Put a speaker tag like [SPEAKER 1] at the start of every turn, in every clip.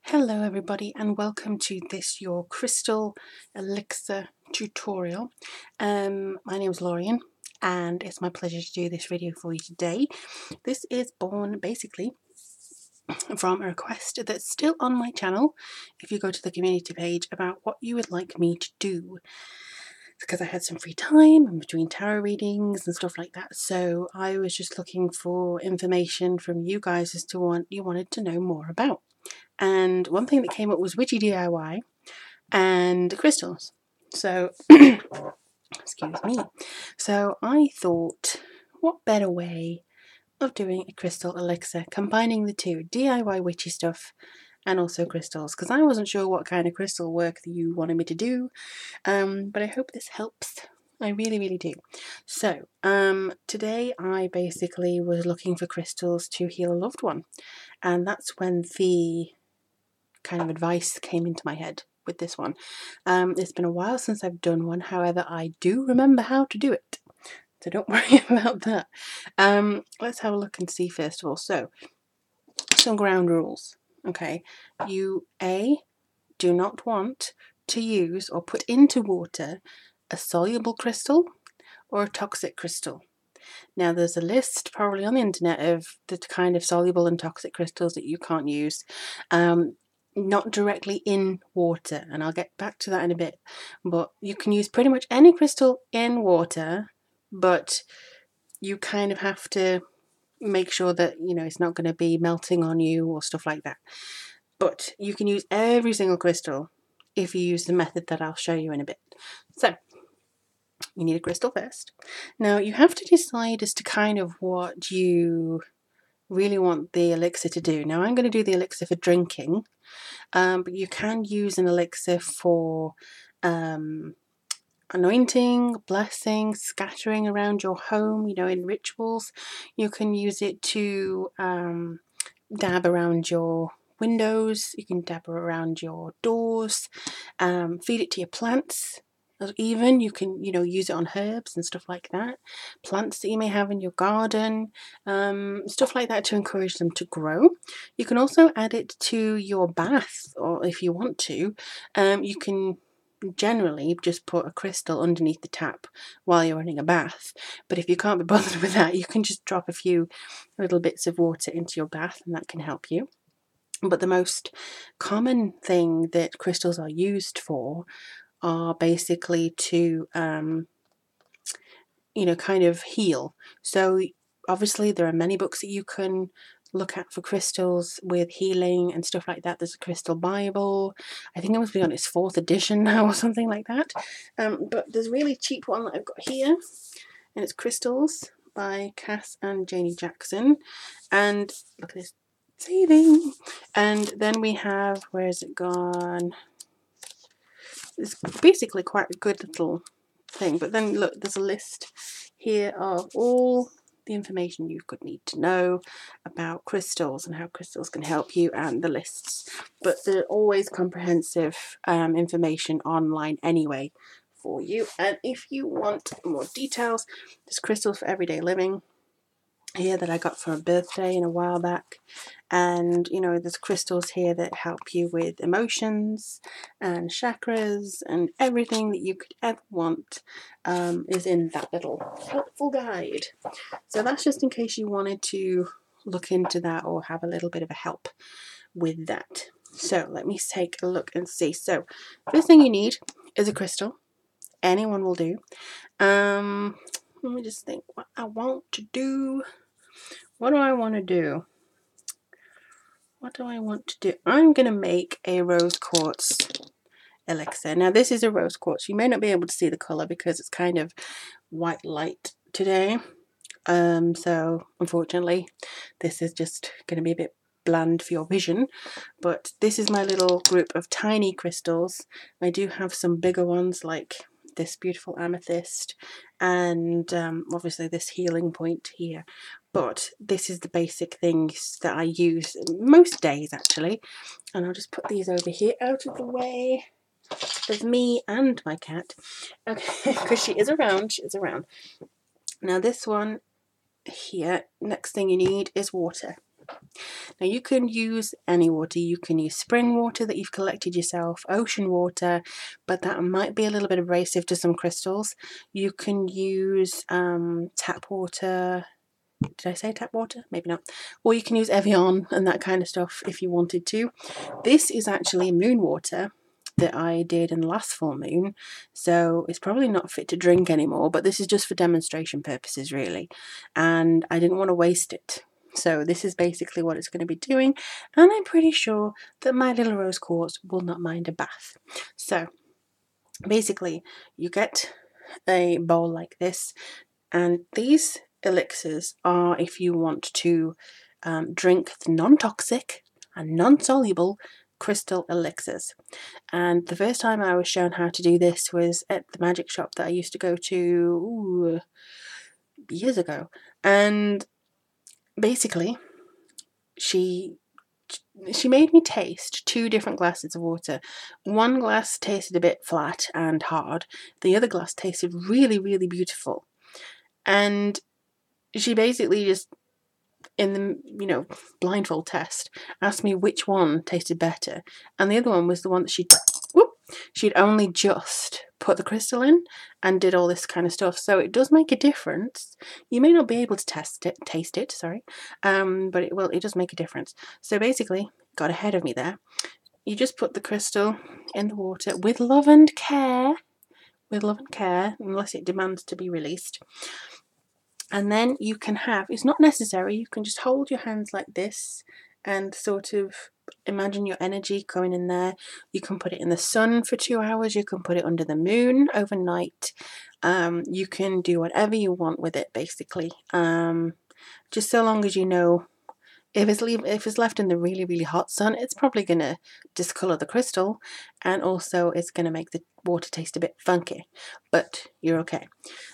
[SPEAKER 1] Hello everybody and welcome to this your crystal elixir tutorial. My name is Lorien and it's my pleasure to do this video for you today. This is born basically from a request that's still on my channel. If you go to the community page about what you would like me to do, because I had some free time in between tarot readings and stuff like that, so I was just looking for information from you guys as to what you wanted to know more about. And one thing that came up was witchy DIY and crystals. So, excuse me. So I thought, what better way of doing a crystal elixir, combining the two, DIY witchy stuff and also crystals, because I wasn't sure what kind of crystal work that you wanted me to do, but I hope this helps. I really do. So, today I basically was looking for crystals to heal a loved one, and that's when the kind of advice came into my head with this one. It's been a while since I've done one, however I do remember how to do it, so don't worry about that. Let's have a look and see first of all. So some ground rules. Okay, you do not want to use or put into water a soluble crystal or a toxic crystal. Now there's a list probably on the internet of the kind of soluble and toxic crystals that you can't use. Not directly in water, and I'll get back to that in a bit, but you can use pretty much any crystal in water, but you kind of have to make sure that, you know, it's not going to be melting on you or stuff like that. But you can use every single crystal if you use the method that I'll show you in a bit. So you need a crystal first. Now you have to decide as to kind of what you really want the elixir to do. Now I'm going to do the elixir for drinking, but you can use an elixir for anointing, blessing, scattering around your home, you know, in rituals. You can use it to dab around your windows, you can dab around your doors, feed it to your plants. Even you can, you know, use it on herbs and stuff like that, plants that you may have in your garden, stuff like that, to encourage them to grow. You can also add it to your bath, or if you want to, you can generally just put a crystal underneath the tap while you're running a bath. But if you can't be bothered with that, you can just drop a few little bits of water into your bath and that can help you. But the most common thing that crystals are used for are basically to, you know, kind of heal. So obviously there are many books that you can look at for crystals with healing and stuff like that. There's a crystal Bible. I think it must be on its 4th edition now or something like that. But there's a really cheap one that I've got here, and it's Crystals by Cass and Janie Jackson. And look at this saving. And then we have, where has it gone? It's basically quite a good little thing, but then look, there's a list here of all the information you could need to know about crystals and how crystals can help you, and the lists. But they're always comprehensive information online anyway for you. And if you want more details, there's Crystals for Everyday Living here that I got for a birthday in a while back, and you know, there's crystals here that help you with emotions and chakras, and everything that you could ever want is in that little helpful guide. So that's just in case you wanted to look into that or have a little bit of a help with that. So let me take a look and see. So first thing you need is a crystal. Anyone will do. Let me just think what I want to do. What do I want to do? What do I want to do? I'm going to make a rose quartz elixir. Now this is a rose quartz. You may not be able to see the colour because it's kind of white light today. So unfortunately this is just going to be a bit bland for your vision, but this is my little group of tiny crystals. I do have some bigger ones like this beautiful amethyst and obviously this healing point here, but this is the basic things that I use most days actually. And I'll just put these over here out of the way of me and my cat, okay, because she is around. Now this one here, next thing you need is water. Now you can use any water. You can use spring water that you've collected yourself, ocean water, but that might be a little bit abrasive to some crystals. You can use tap water. Did I say tap water? Maybe not. Or you can use Evian and that kind of stuff if you wanted to. This is actually moon water that I did in the last full moon, so it's probably not fit to drink anymore, but this is just for demonstration purposes really, and I didn't want to waste it. So this is basically what it's going to be doing, and I'm pretty sure that my little rose quartz will not mind a bath. So basically you get a bowl like this, and these elixirs are if you want to drink the non-toxic and non-soluble crystal elixirs. And the first time I was shown how to do this was at the magic shop that I used to go to years ago, and basically she made me taste 2 different glasses of water. One glass tasted a bit flat and hard, the other glass tasted really, really beautiful. And she basically just, in the blindfold test, asked me which one tasted better, and the other one was the one that she'd only just put the crystal in and did all this kind of stuff. So it does make a difference. You may not be able to taste it, but it does make a difference. So basically, got ahead of me there. You just put the crystal in the water with love and care, unless it demands to be released. And then you can have, it's not necessary, you can just hold your hands like this and sort of imagine your energy going in there. You can put it in the sun for 2 hours, you can put it under the moon overnight, you can do whatever you want with it basically, just so long as you know if it's left in the really, really hot sun, it's probably going to discolor the crystal, and also it's going to make the water taste a bit funky, but you're okay.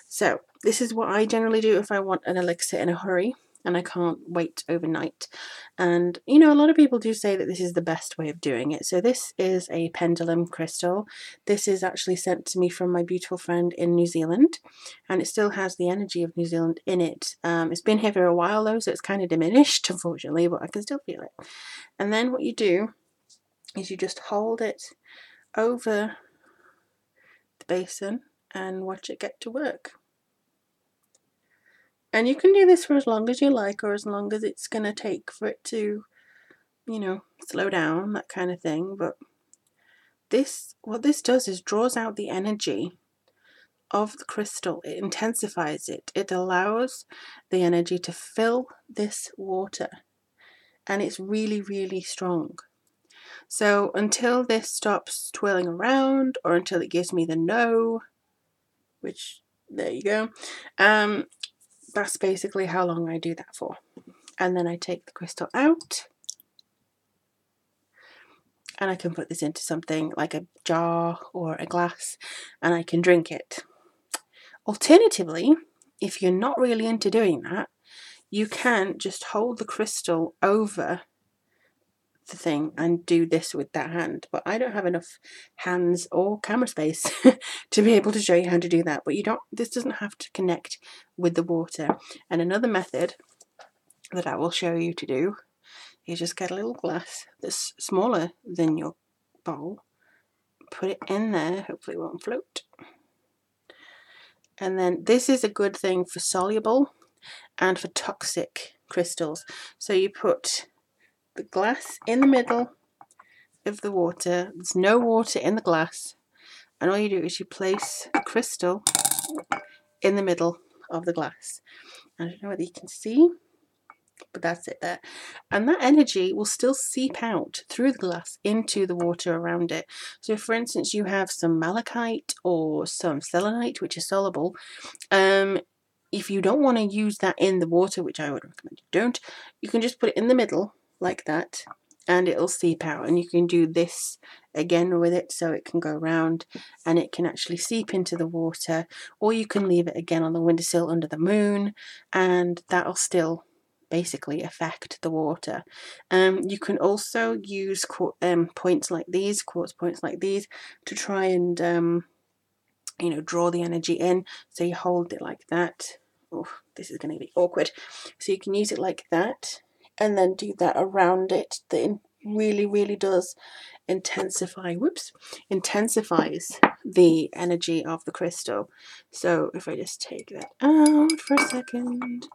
[SPEAKER 1] So this is what I generally do if I want an elixir in a hurry and I can't wait overnight. And a lot of people do say that this is the best way of doing it. So this is a pendulum crystal. This is actually sent to me from my beautiful friend in New Zealand, and it still has the energy of New Zealand in it. It's been here for a while though, so it's kind of diminished unfortunately, but I can still feel it. And then what you do is you just hold it over the basin and watch it get to work. And you can do this for as long as you like, or as long as it's going to take for it to, slow down, that kind of thing. But what this does is draws out the energy of the crystal. It intensifies it. It allows the energy to fill this water. And it's really, really strong. So until this stops twirling around, or until it gives me the no, which, there you go, that's basically how long I do that for. And then I take the crystal out, and I can put this into something like a jar or a glass, and I can drink it. Alternatively, if you're not really into doing that, you can just hold the crystal over the thing and do this with that hand, but I don't have enough hands or camera space to be able to show you how to do that. But this doesn't have to connect with the water. And another method that I will show you to do is just get a little glass that's smaller than your bowl, put it in there, hopefully it won't float, and then this is a good thing for soluble and for toxic crystals. So you put the glass in the middle of the water, there's no water in the glass, and all you do is you place the crystal in the middle of the glass. I don't know whether you can see, but that's it there. And that energy will still seep out through the glass into the water around it. So for instance, you have some malachite or some selenite, which is soluble. If you don't want to use that in the water, which I would recommend you don't, you can just put it in the middle like that, and it'll seep out. And you can do this again with it, so it can go around and it can actually seep into the water, or you can leave it again on the windowsill under the moon, and that'll still basically affect the water. You can also use quartz points like these to try and draw the energy in. So you hold it like that. Oh, this is going to be awkward. So you can use it like that, and then do that around it. That really does intensifies the energy of the crystal. So if I just take that out for a second.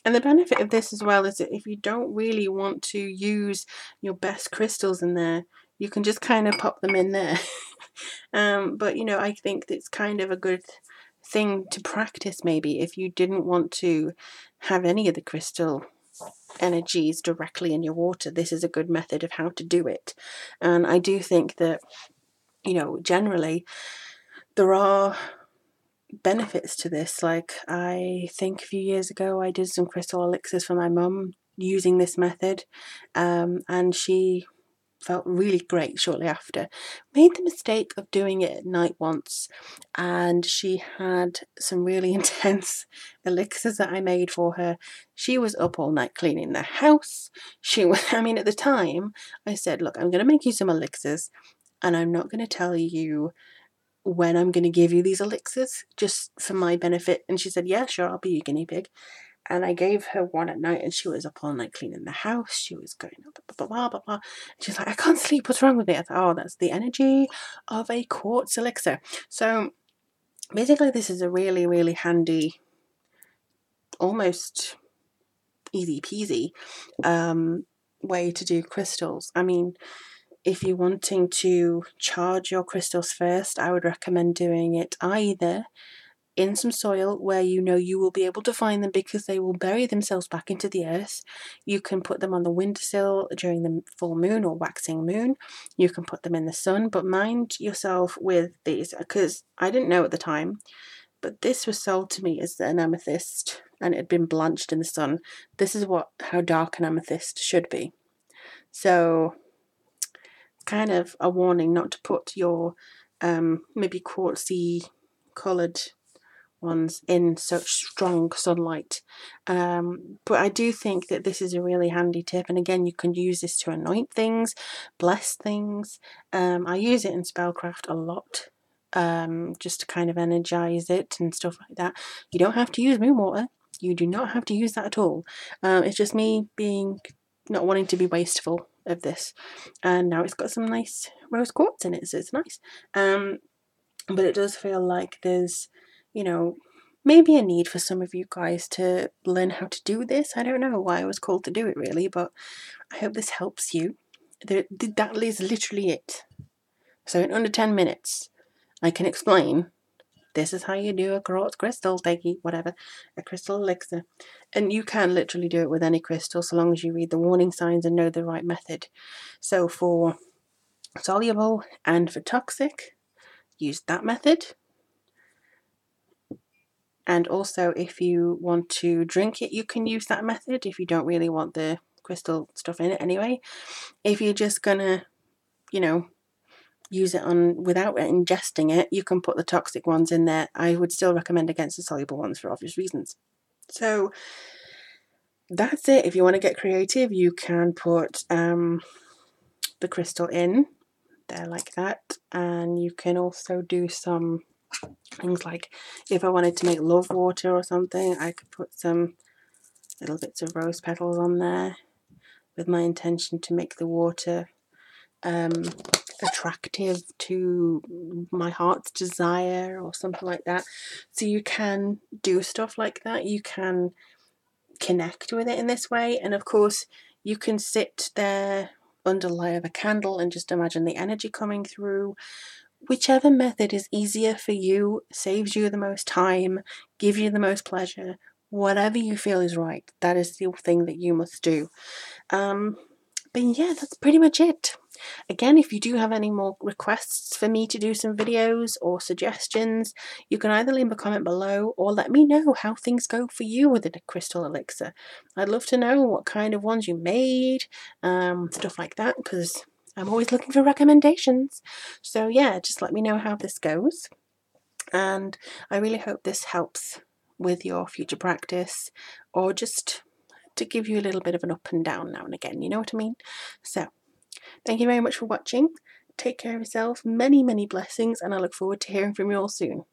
[SPEAKER 1] And the benefit of this as well is that if you don't really want to use your best crystals in there, you can just kind of pop them in there. But you know, I think it's kind of a good thing to practice maybe if you didn't want to have any of the crystal energies directly in your water. This is a good method of how to do it. And I do think that, you know, generally there are benefits to this. Like, I think a few years ago I did some crystal elixirs for my mum using this method, and she felt really great shortly after. Made the mistake of doing it at night once, and she had some really intense elixirs that I made for her. She was up all night cleaning the house. She was, I mean, at the time I said, look, I'm going to make you some elixirs, and I'm not going to tell you when I'm going to give you these elixirs, just for my benefit. And she said, yeah, sure, I'll be your guinea pig. And I gave her one at night, and she was up all night cleaning the house. She was going blah, blah, blah, blah. She's like, I can't sleep. What's wrong with it? I thought, oh, that's the energy of a quartz elixir. So basically, this is a really handy, almost easy peasy way to do crystals. I mean, if you're wanting to charge your crystals first, I would recommend doing it either in some soil where you know you will be able to find them because they will bury themselves back into the earth. You can put them on the windowsill during the full moon or waxing moon. You can put them in the sun, but mind yourself with these, because I didn't know at the time, but this was sold to me as an amethyst and it had been blanched in the sun. This is how dark an amethyst should be. So kind of a warning not to put your maybe quartzy coloured ones in such strong sunlight. But I do think that this is a really handy tip, and again, you can use this to anoint things, bless things. I use it in spellcraft a lot, just to kind of energize it and stuff like that. You don't have to use moon water. You do not have to use that at all. It's just me not wanting to be wasteful of this. And now it's got some nice rose quartz in it, so it's nice. But it does feel like there's, you know, maybe a need for some of you guys to learn how to do this. I don't know why I was called to do it really, but I hope this helps you. That is literally it. So in under 10 minutes, I can explain this is how you do a quartz crystal, whatever, a crystal elixir. And you can literally do it with any crystal so long as you read the warning signs and know the right method. So for soluble and for toxic, use that method. And also, if you want to drink it, you can use that method if you don't really want the crystal stuff in it anyway. If you're just gonna, you know, use it without ingesting it, you can put the toxic ones in there. I would still recommend against the soluble ones for obvious reasons. So that's it. If you want to get creative, you can put the crystal in there like that, and you can also do some things like, if I wanted to make love water or something, I could put some little bits of rose petals on there with my intention to make the water attractive to my heart's desire or something like that. So you can do stuff like that. You can connect with it in this way, and of course you can sit there under the light of a candle and just imagine the energy coming through. Whichever method is easier for you, saves you the most time, gives you the most pleasure, whatever you feel is right, that is the thing that you must do. But yeah, that's pretty much it. Again, if you do have any more requests for me to do some videos or suggestions, you can either leave a comment below or let me know how things go for you with a crystal elixir. I'd love to know what kind of ones you made, stuff like that, because I'm always looking for recommendations. So yeah, just let me know how this goes. And I really hope this helps with your future practice, or just to give you a little bit of an up and down now and again, you know what I mean? So thank you very much for watching. Take care of yourself, many blessings, and I look forward to hearing from you all soon.